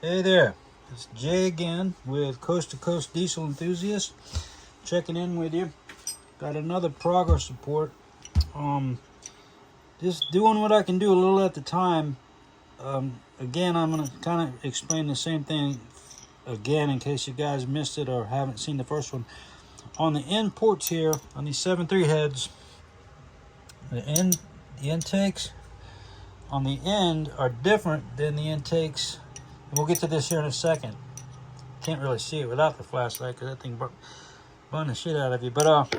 Hey there, it's Jay again with Coast to Coast Diesel Enthusiast, checking in with you. Got another progress report. Just doing what I can do a little at the time. Again, I'm going to kind of explain the same thing again in case you guys missed it or haven't seen the first one. On the end ports here, on these 7.3 heads, the intakes on the end are different than the intakes. We'll get to this here in a second. Can't really see it without the flashlight because that thing burn the shit out of you. But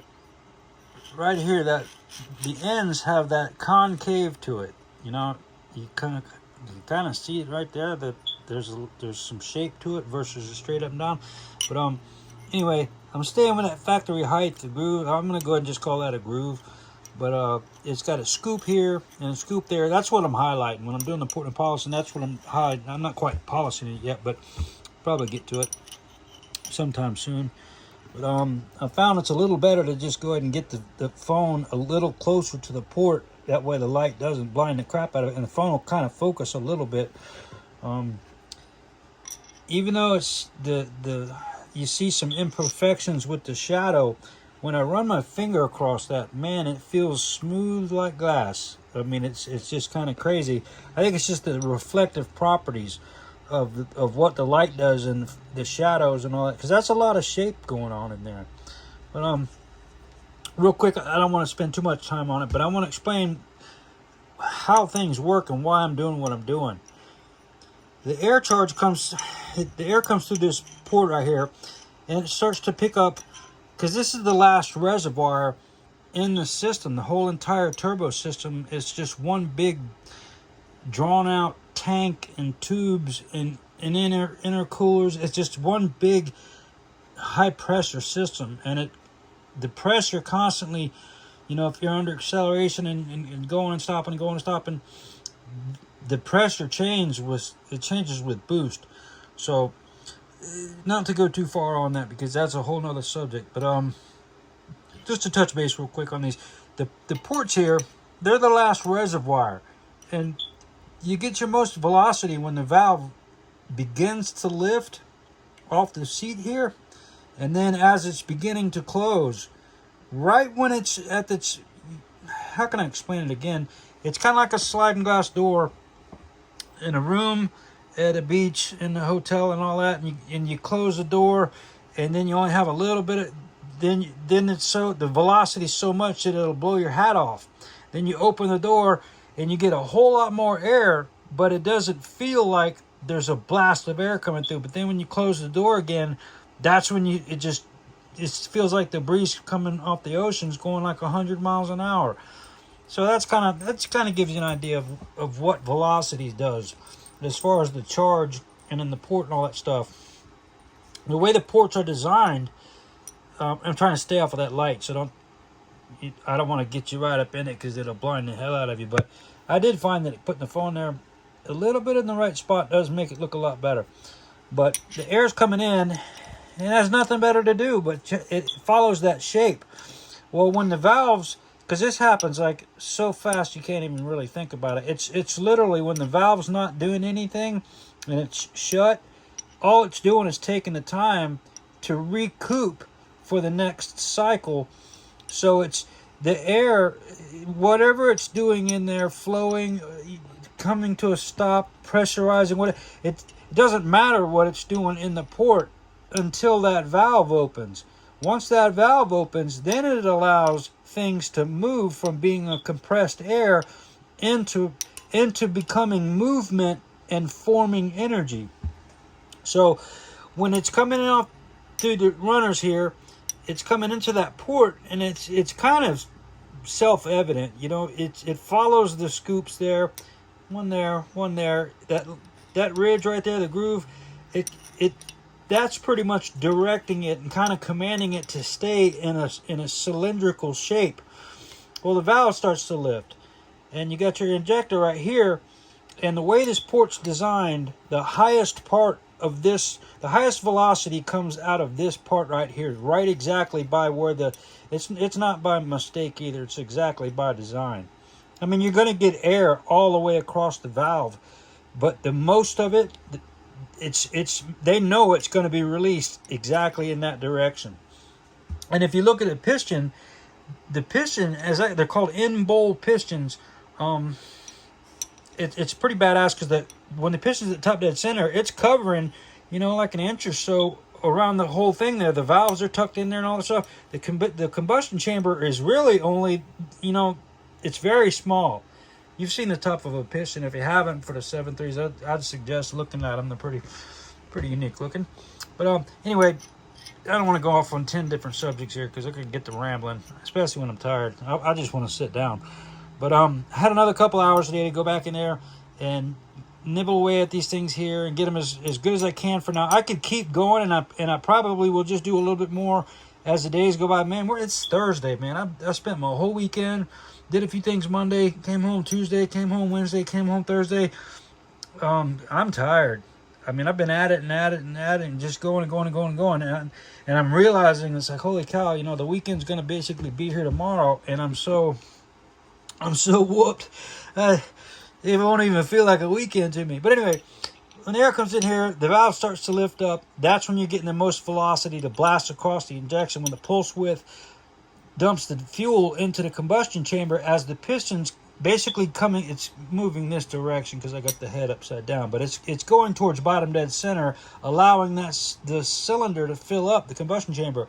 right here, that the ends have that concave to it. You know, you kind of see it right there. That there's some shape to it versus a straight up and down. But anyway, I'm staying with that factory height, the groove. I'm gonna go ahead and just call that a groove. But it's got a scoop here and a scoop there. That's what I'm highlighting when I'm doing the port and polishing. That's what I'm highlighting. I'm not quite polishing it yet, but probably get to it sometime soon. But I found it's a little better to just go ahead and get the phone a little closer to the port. That way the light doesn't blind the crap out of it, and the phone will kind of focus a little bit. Even though it's you see some imperfections with the shadow. When I run my finger across that, man, it feels smooth like glass. I mean, it's just kind of crazy. I think it's just the reflective properties of what the light does and the shadows and all that, because that's a lot of shape going on in there. But real quick, I don't want to spend too much time on it, but I want to explain how things work and why I'm doing what I'm doing. The air comes through this port right here, and it starts to pick up. Because this is the last reservoir in the system. The whole entire turbo system is just one big drawn out tank and tubes and intercoolers. It's just one big high pressure system. And the pressure constantly, you know, if you're under acceleration and going and stopping, the pressure changes with boost. So not to go too far on that because that's a whole nother subject, but just to touch base real quick on these, the ports here, they're the last reservoir, and you get your most velocity when the valve begins to lift off the seat here, and then as it's beginning to close, right when it's at its, how can I explain it again? It's kind of like a sliding glass door in a room at a beach, in the hotel and all that, and you close the door, and then you only have a little bit of, then it's so, the velocity is so much that it'll blow your hat off. Then you open the door and you get a whole lot more air, but it doesn't feel like there's a blast of air coming through. But then when you close the door again, that's when it feels like the breeze coming off the ocean's going like 100 miles an hour. So that's kind of gives you an idea of what velocity does. As far as the charge and in the port and all that stuff, the way the ports are designed, I'm trying to stay off of that light, so I don't want to get you right up in it because it'll blind the hell out of you. But I did find that putting the phone there a little bit in the right spot does make it look a lot better. But the air's coming in, and it has nothing better to do, but it follows that shape. Well, when the valves, because this happens like so fast you can't even really think about it. It's literally when the valve's not doing anything and it's shut, all it's doing is taking the time to recoup for the next cycle. So it's the air, whatever it's doing in there, flowing, coming to a stop, pressurizing, it doesn't matter what it's doing in the port until that valve opens. Once that valve opens, then it allows things to move from being a compressed air into becoming movement and forming energy. So when it's coming off through the runners here, it's coming into that port, and it's kind of self-evident. You know, it follows the scoops there, one there. That ridge right there, the groove, that's pretty much directing it and kind of commanding it to stay in a cylindrical shape. Well, the valve starts to lift, and you got your injector right here, and the way this port's designed, the highest part of this, the highest velocity comes out of this part right here, right exactly by where it's not by mistake either, it's exactly by design. I mean, you're going to get air all the way across the valve, but the most of it, they know it's going to be released exactly in that direction. And if you look at the piston, they're called in-bowl pistons. It's pretty badass because when the piston's at top dead center, it's covering, like an inch or so around the whole thing there. The valves are tucked in there and all that stuff. The combustion chamber is really only, it's very small. You've seen the top of a piston. If you haven't, for the 7.3s, I'd suggest looking at them. They're pretty unique looking. But anyway, I don't want to go off on 10 different subjects here because I could get to rambling, especially when I'm tired. I just want to sit down. But I had another couple hours today to go back in there and nibble away at these things here and get them as good as I can for now. I could keep going, and I probably will just do a little bit more as the days go by. Man, it's Thursday, man. I spent my whole weekend, did a few things Monday, came home Tuesday, came home Wednesday, came home Thursday. I'm tired. I mean, I've been at it and just going. And I'm realizing it's like, holy cow, the weekend's going to basically be here tomorrow, and I'm so whooped. It won't even feel like a weekend to me. But anyway, when the air comes in here, the valve starts to lift up. That's when you're getting the most velocity to blast across the injection. When the pulse width dumps the fuel into the combustion chamber, as the piston's basically coming, it's moving this direction because I got the head upside down, but it's going towards bottom dead center, allowing the cylinder to fill up the combustion chamber.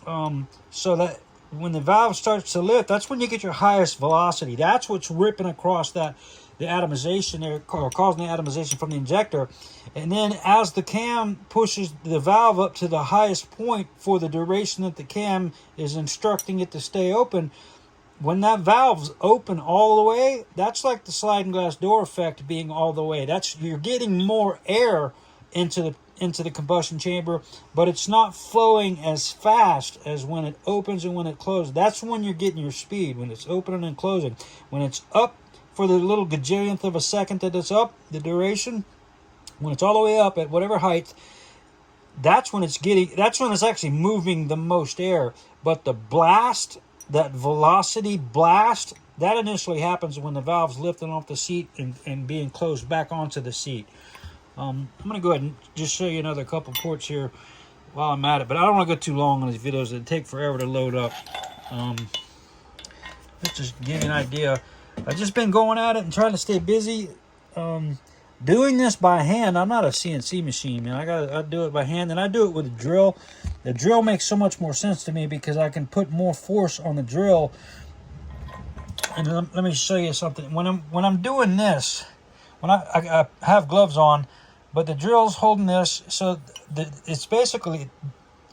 So that when the valve starts to lift, that's when you get your highest velocity. That's what's ripping across the atomization there, or causing the atomization from the injector. And then as the cam pushes the valve up to the highest point for the duration that the cam is instructing it to stay open, when that valve's open all the way, that's like the sliding glass door effect being all the way. You're getting more air into the combustion chamber, but it's not flowing as fast as when it opens and when it closes. That's when you're getting your speed, when it's opening and closing. When it's up for the little gajillionth of a second that it's up, the duration, when it's all the way up at whatever height, that's when it's actually moving the most air. But the blast, that velocity blast, that initially happens when the valve's lifting off the seat and being closed back onto the seat. I'm going to go ahead and just show you another couple ports here while I'm at it. But I don't want to go too long on these videos. They take forever to load up. Let's just give you an idea. I've just been going at it and trying to stay busy. Doing this by hand, I'm not a CNC machine, man. I do it by hand, and I do it with a drill. The drill makes so much more sense to me because I can put more force on the drill. And let me show you something. When I'm doing this, when I have gloves on, but the drill's holding this, so it's basically,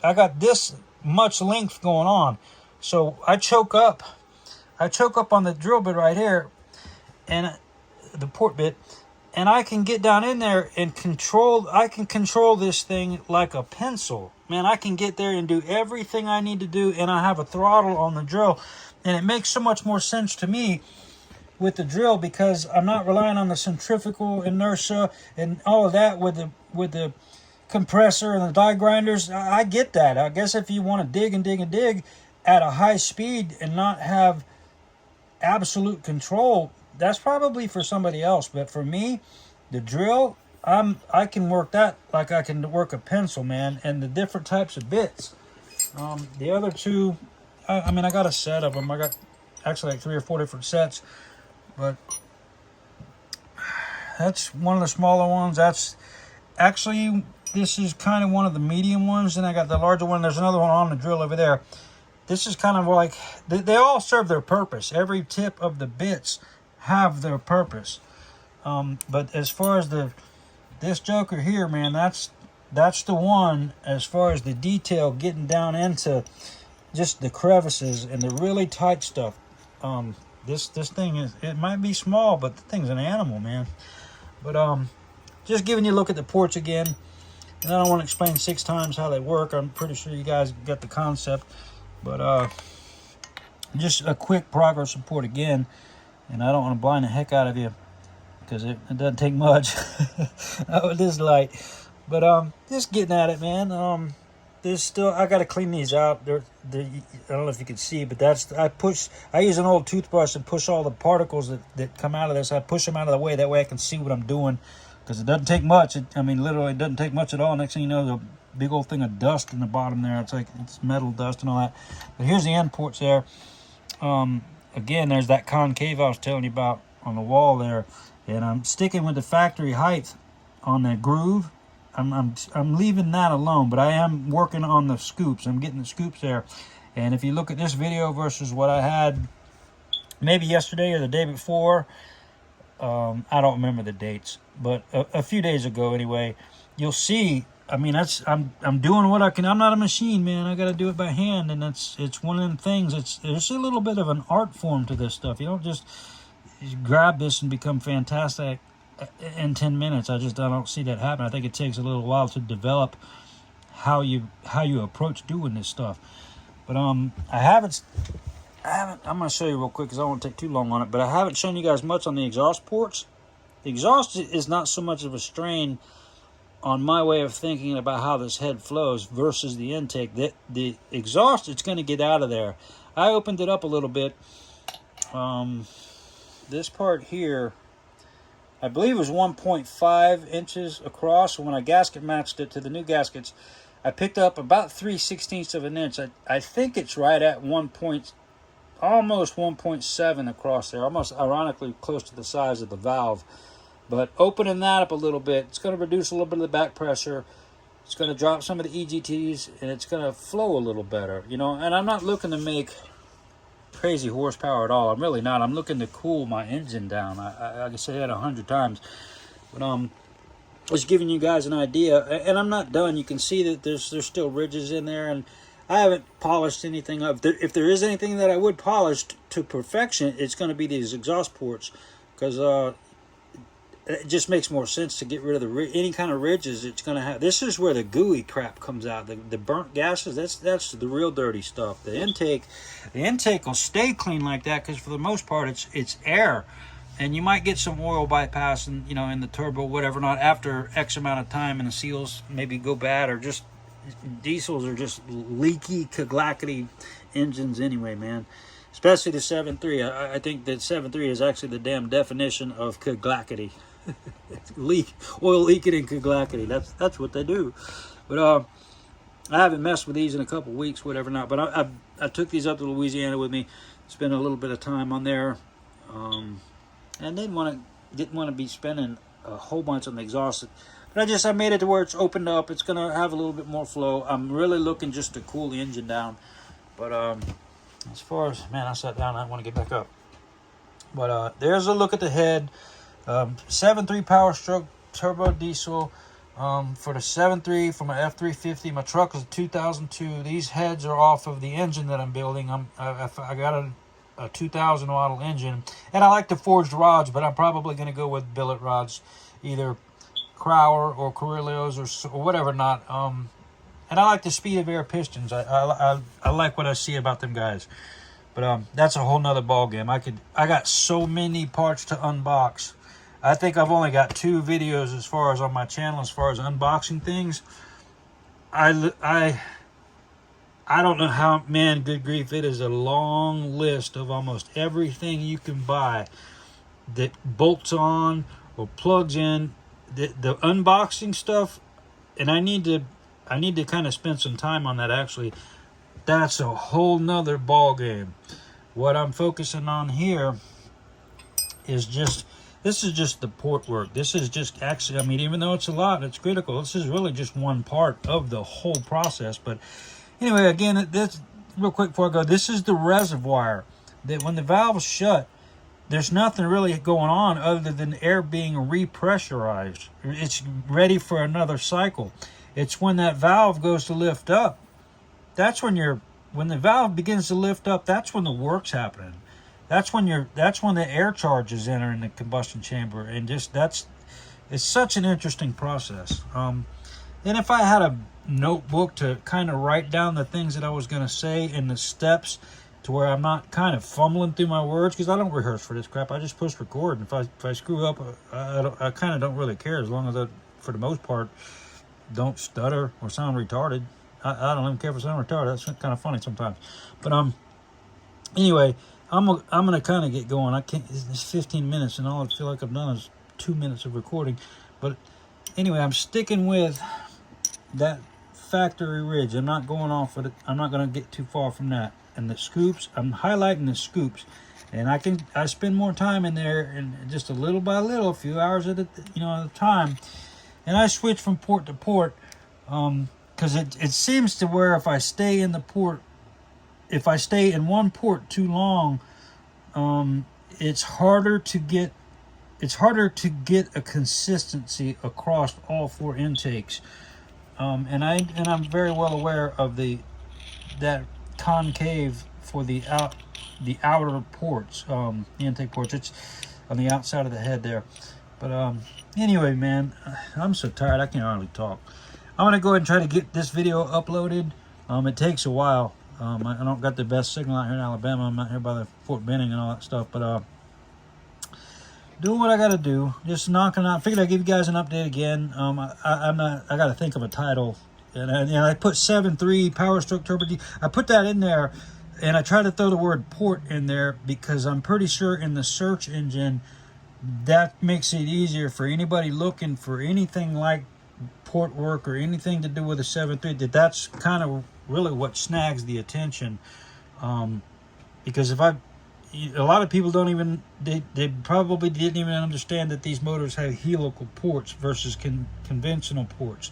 I got this much length going on. So I choke up on the drill bit right here, and the port bit, and I can get down in there and control this thing like a pencil. Man, I can get there and do everything I need to do, and I have a throttle on the drill, and it makes so much more sense to me with the drill because I'm not relying on the centrifugal inertia and all of that with the compressor and the die grinders. I get that. I guess if you want to dig and dig and dig at a high speed and not have absolute control, that's probably for somebody else. But for me, the drill, I can work that like I can work a pencil, man. And the different types of bits. The other two, I mean, I got a set of them. I got actually like 3 or 4 different sets. But that's one of the smaller ones. That's actually, this is kind of one of the medium ones. And I got the larger one. There's another one on the drill over there. This is kind of like, they all serve their purpose. Every tip of the bits have their purpose. But as far as this joker here, man, that's the one as far as the detail, getting down into just the crevices and the really tight stuff. This thing it might be small, but the thing's an animal, man. But just giving you a look at the ports again. And I don't want to explain 6 times how they work. I'm pretty sure you guys get the concept. But just a quick progress report again. And I don't want to blind the heck out of you because it doesn't take much. With this light. But just getting at it, man. There's still, I got to clean these out. I don't know if you can see, but I use an old toothbrush and push all the particles that come out of this. I push them out of the way. That way I can see what I'm doing because it doesn't take much. I mean, literally, it doesn't take much at all. Next thing you know, the big old thing of dust in the bottom there. It's like it's metal dust and all that. But here's the end ports there. Again, there's that concave I was telling you about on the wall there, and I'm sticking with the factory height on the groove. I'm leaving that alone, but I am working on the scoops. I'm getting the scoops there. And if you look at this video versus what I had maybe yesterday or the day before, I don't remember the dates, but a few days ago anyway, you'll see. I mean, I'm doing what I can. I'm not a machine, man. I got to do it by hand, and it's one of them things. There's a little bit of an art form to this stuff. You don't just grab this and become fantastic in 10 minutes. I don't see that happen. I think it takes a little while to develop how you approach doing this stuff. But I'm going to show you real quick because I don't want to take too long on it, but I haven't shown you guys much on the exhaust ports. The exhaust is not so much of a strain on my way of thinking about how this head flows versus the intake. The exhaust, it's going to get out of there. I opened it up a little bit. This part here, I believe it was 1.5 inches across. When I gasket matched it to the new gaskets, I picked up about 3/16 of an inch. I think it's right at almost 1.7 across there, almost ironically close to the size of the valve. But opening that up a little bit, it's going to reduce a little bit of the back pressure. It's going to drop some of the EGTs, and it's going to flow a little better, you know. And I'm not looking to make crazy horsepower at all. I'm really not. I'm looking to cool my engine down. I say that 100 times. But I was giving you guys an idea, and I'm not done. You can see that there's still ridges in there, and I haven't polished anything up. If there is anything that I would polish to perfection, it's going to be these exhaust ports, because it just makes more sense to get rid of any kind of ridges it's going to have. This is where the gooey crap comes out. The burnt gases, that's the real dirty stuff. The intake will stay clean like that because for the most part it's air, and you might get some oil bypassing, you know, in the turbo, whatever not, after X amount of time, and the seals maybe go bad, or just diesels are just leaky, clackety engines anyway, man. Especially the 7.3. I think that 7.3 is actually the damn definition of clackety. Oil leaking and clackety. That's what they do. But I haven't messed with these in a couple weeks, whatever not. But I took these up to Louisiana with me, spent a little bit of time on there, and didn't want to be spending a whole bunch on the exhaust. But I made it to where it's opened up. It's gonna have a little bit more flow. I'm really looking just to cool the engine down. But as far as, man, I sat down. I want to get back up. But there's a look at the head. 7.3 Powerstroke Turbo Diesel for the 7.3 from my F350. My truck is a 2002. These heads are off of the engine that I'm building. I got a 2000 model engine, and I like the forged rods, but I'm probably going to go with billet rods, either Crowler or Carrillos or whatever not. And I like the speed of air pistons. I like what I see about them guys. But that's a whole nother ball game. I got so many parts to unbox. I think I've only got 2 videos as far as on my channel as far as unboxing things. I don't know how, man, good grief, it is a long list of almost everything you can buy that bolts on or plugs in. The unboxing stuff, and I need to kind of spend some time on that actually. That's a whole nother ball game. What I'm focusing on here is this is just the port work. This is just actually, I mean, even though it's a lot, it's critical. This is really just one part of the whole process. But anyway, again, this real quick before I go, this is the reservoir that when the valve's shut, there's nothing really going on other than air being repressurized. It's ready for another cycle. It's when that valve goes to lift up. That's when the valve begins to lift up. That's when the work's happening. That's when the air charge is entering the combustion chamber, and it's such an interesting process. And if I had a notebook to kind of write down the things that I was going to say and the steps, to where I'm not kind of fumbling through my words, because I don't rehearse for this crap. I just push record, and if I screw up, I kind of don't really care, as long as I, for the most part, don't stutter or sound retarded. I don't even care if I sound retarded. That's kind of funny sometimes. But anyway, I'm gonna kind of get going. I can't. It's 15 minutes, and all I feel like I've done is 2 minutes of recording. But anyway, I'm sticking with that factory ridge. I'm not going off of it. I'm not going to get too far from that. And the scoops, I'm highlighting the scoops, and I spend more time in there, and just a little by little, a few hours at a time, and I switch from port to port, because it seems to where if I stay in one port too long, it's harder to get a consistency across all 4 intakes. And I'm very well aware of that concave for the outer ports, the intake ports. It's on the outside of the head there. But anyway, man, I'm so tired I can't hardly talk. I'm gonna go ahead and try to get this video uploaded. It takes a while. I don't got the best signal out here in Alabama. I'm out here by the Fort Benning and all that stuff. But doing what I got to do, just knocking out. Figured I'd give you guys an update again. I got to think of a title, and I put 7.3 Powerstroke Turbo Diesel. I put that in there, and I tried to throw the word port in there because I'm pretty sure in the search engine that makes it easier for anybody looking for anything like port work or anything to do with a 7.3. That's kind of really what snags the attention, because a lot of people don't even, they probably didn't even understand that these motors have helical ports versus conventional ports.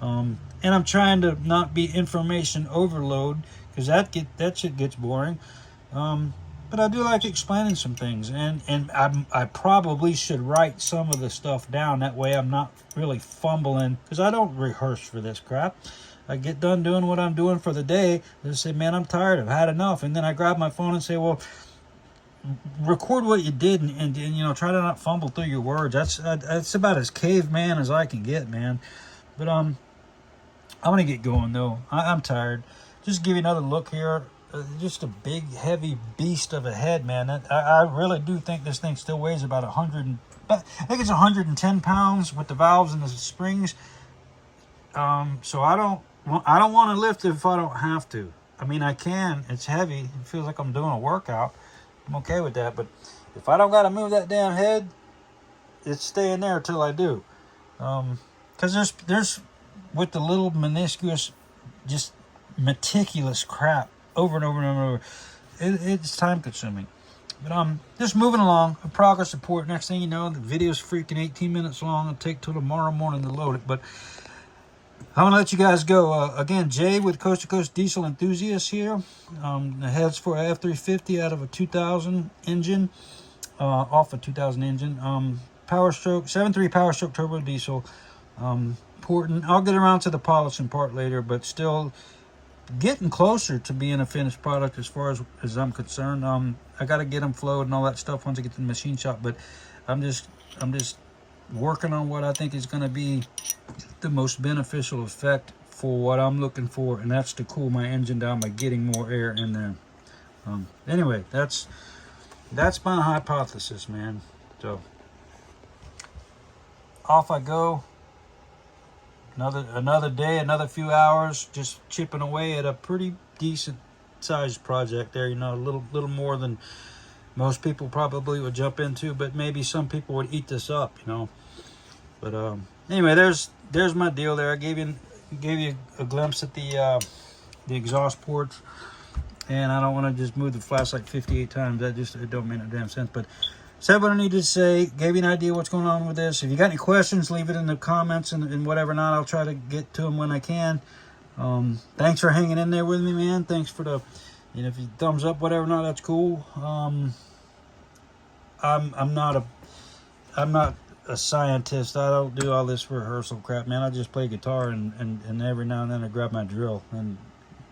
And I'm trying to not be information overload, because that shit gets boring. But I do like explaining some things, and I probably should write some of the stuff down. That way I'm not really fumbling, because I don't rehearse for this crap. I get done doing what I'm doing for the day, and I say, man, I'm tired, I've had enough. And then I grab my phone and say, well, record what you did, and try to not fumble through your words. That's about as caveman as I can get, man. But I'm gonna get going though. I'm tired. Just give you another look here. Just a big heavy beast of a head, man. I really do think this thing still weighs about 100, I think it's 110 pounds with the valves and the springs. So I don't want to lift it if I don't have to. I mean, I can. It's heavy. It feels like I'm doing a workout. I'm okay with that, but if I don't got to move that damn head, it's staying there till I do. Because there's with the little meniscus, just meticulous crap over and over and over. It's time consuming. But just moving along, a progress report. Next thing you know, the video's freaking 18 minutes long. It'll take till tomorrow morning to load it, but I'm going to let you guys go. Again, Jay with Coast to Coast Diesel Enthusiasts here. The heads for a F350 out of a 2000 engine, off a 2000 engine. Powerstroke, 7.3 Powerstroke Turbo Diesel. Important. I'll get around to the polishing part later, but still getting closer to being a finished product as far as I'm concerned. I got to get them flowed and all that stuff once I get to the machine shop, but I'm just working on what I think is going to be the most beneficial effect for what I'm looking for, and that's to cool my engine down by getting more air in there. Anyway, that's my hypothesis, man. So off I go. Another day, another few hours, just chipping away at a pretty decent sized project there. A little more than most people probably would jump into, but maybe some people would eat this up, But anyway, there's my deal there. I gave you a glimpse at the exhaust ports, and I don't want to just move the flash like 58 times. It don't make no damn sense. But said what I needed to say. Gave you an idea what's going on with this. If you got any questions, leave it in the comments and whatever not. I'll try to get to them when I can. Thanks for hanging in there with me, man. Thanks for the, if you thumbs up, whatever not, that's cool. I'm not a scientist. I don't do all this rehearsal crap, man. I just play guitar and every now and then I grab my drill and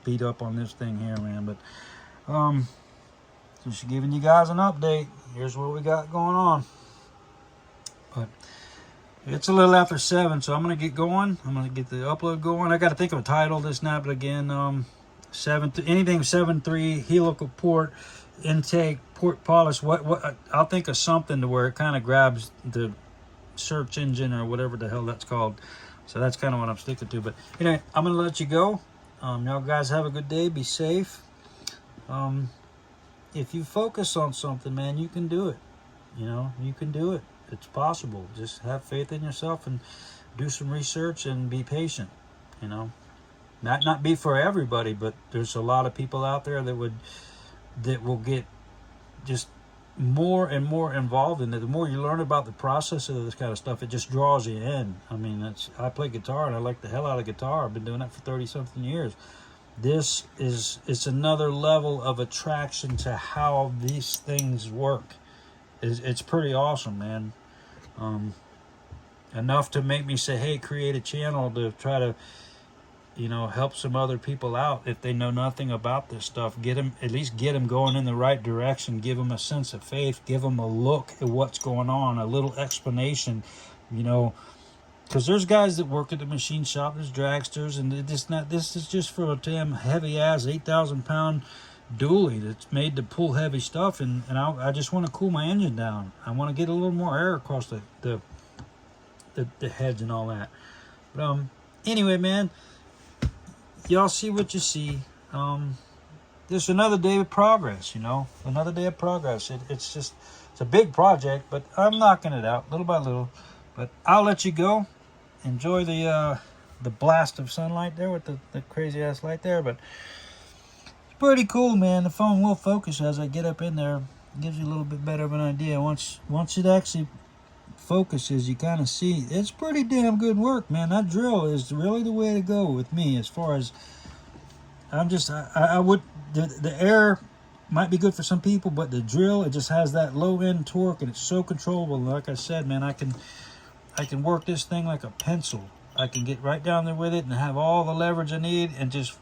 beat up on this thing here, man. But just giving you guys an update. Here's what we got going on. But it's a little after 7, so I'm gonna get going. I'm gonna get the upload going. I got to think of a title this now, but again, anything 7.3 helical port intake port polish. What I'll think of something to where it kind of grabs the search engine or whatever the hell that's called. So that's kind of what I'm sticking to. But anyway, I'm gonna let you go. Y'all guys have a good day. Be safe. If you focus on something, man, you can do it. You can do it. it's possible. Just have faith in yourself and do some research and be patient. You know, not be for everybody, but there's a lot of people out there that will get just more and more involved in it. The more you learn about the process of this kind of stuff, it just draws you in. I mean, I play guitar and I like the hell out of guitar. I've been doing that for 30 something years. It's another level of attraction to how these things work. It's pretty awesome, man. Enough to make me say, hey, create a channel to try to, you know, help some other people out if they know nothing about this stuff. At least get them going in the right direction. Give them a sense of faith. Give them a look at what's going on, a little explanation, you know, because there's guys that work at the machine shop, there's dragsters, and this is just for a damn heavy ass 8,000 pound dually that's made to pull heavy stuff, and I just want to cool my engine down. I want to get a little more air across the heads and all that. But anyway, man, y'all see what you see. Just another day of progress, you know, another day of progress. It's a big project, but I'm knocking it out little by little. But I'll let you go. Enjoy the blast of sunlight there with the crazy ass light there. But it's pretty cool, man. The phone will focus as I get up in there. It gives you a little bit better of an idea. Once it actually focuses, you kind of see it's pretty damn good work, man. That drill is really the way to go with me. As far as I would, the air might be good for some people, but the drill, it just has that low end torque and it's so controllable. Like I said, man, I can work this thing like a pencil. I can get right down there with it and have all the leverage I need and just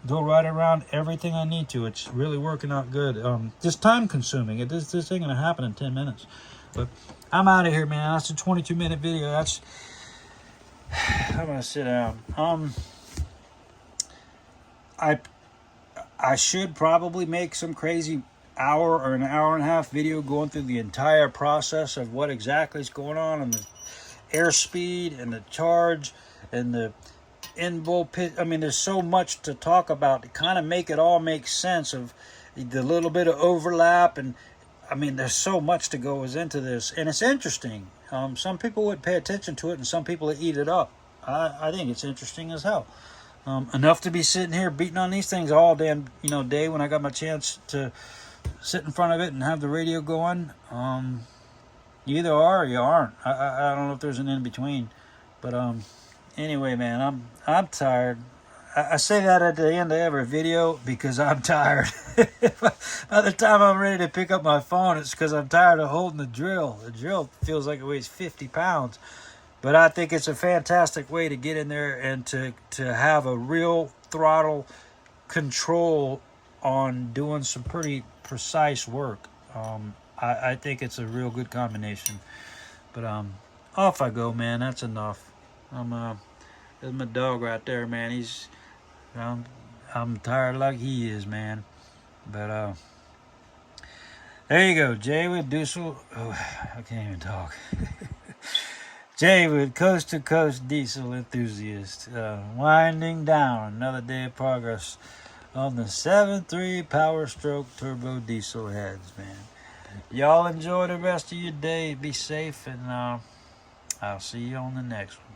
go right around everything I need to. It's really working out good. Just time consuming. This ain't gonna happen in 10 minutes. But I'm out of here, man. That's a 22-minute video. I'm gonna sit down. I should probably make some crazy hour or an hour and a half video going through the entire process of what exactly is going on and the airspeed and the charge and the in-bowl pit. I mean, there's so much to talk about to kind of make it all make sense of the little bit of overlap. And I mean, there's so much to goes into this, and it's interesting. Some people would pay attention to it, and some people would eat it up. I think it's interesting as hell. Enough to be sitting here beating on these things all damn day when I got my chance to sit in front of it and have the radio going. You either are or you aren't. I don't know if there's an in between, but anyway, man, I'm tired. I say that at the end of every video because I'm tired. By the time I'm ready to pick up my phone, it's because I'm tired of holding the drill. The drill feels like it weighs 50 pounds. But I think it's a fantastic way to get in there and to have a real throttle control on doing some pretty precise work. I think it's a real good combination. But off I go, man. That's enough. There's my dog right there, man. I'm tired like he is, man. But there you go, Jay with Diesel. Oh, I can't even talk. Jay with Coast to Coast Diesel Enthusiast, winding down another day of progress on the 7.3 Powerstroke Turbo Diesel heads, man. Y'all enjoy the rest of your day. Be safe, and I'll see you on the next one.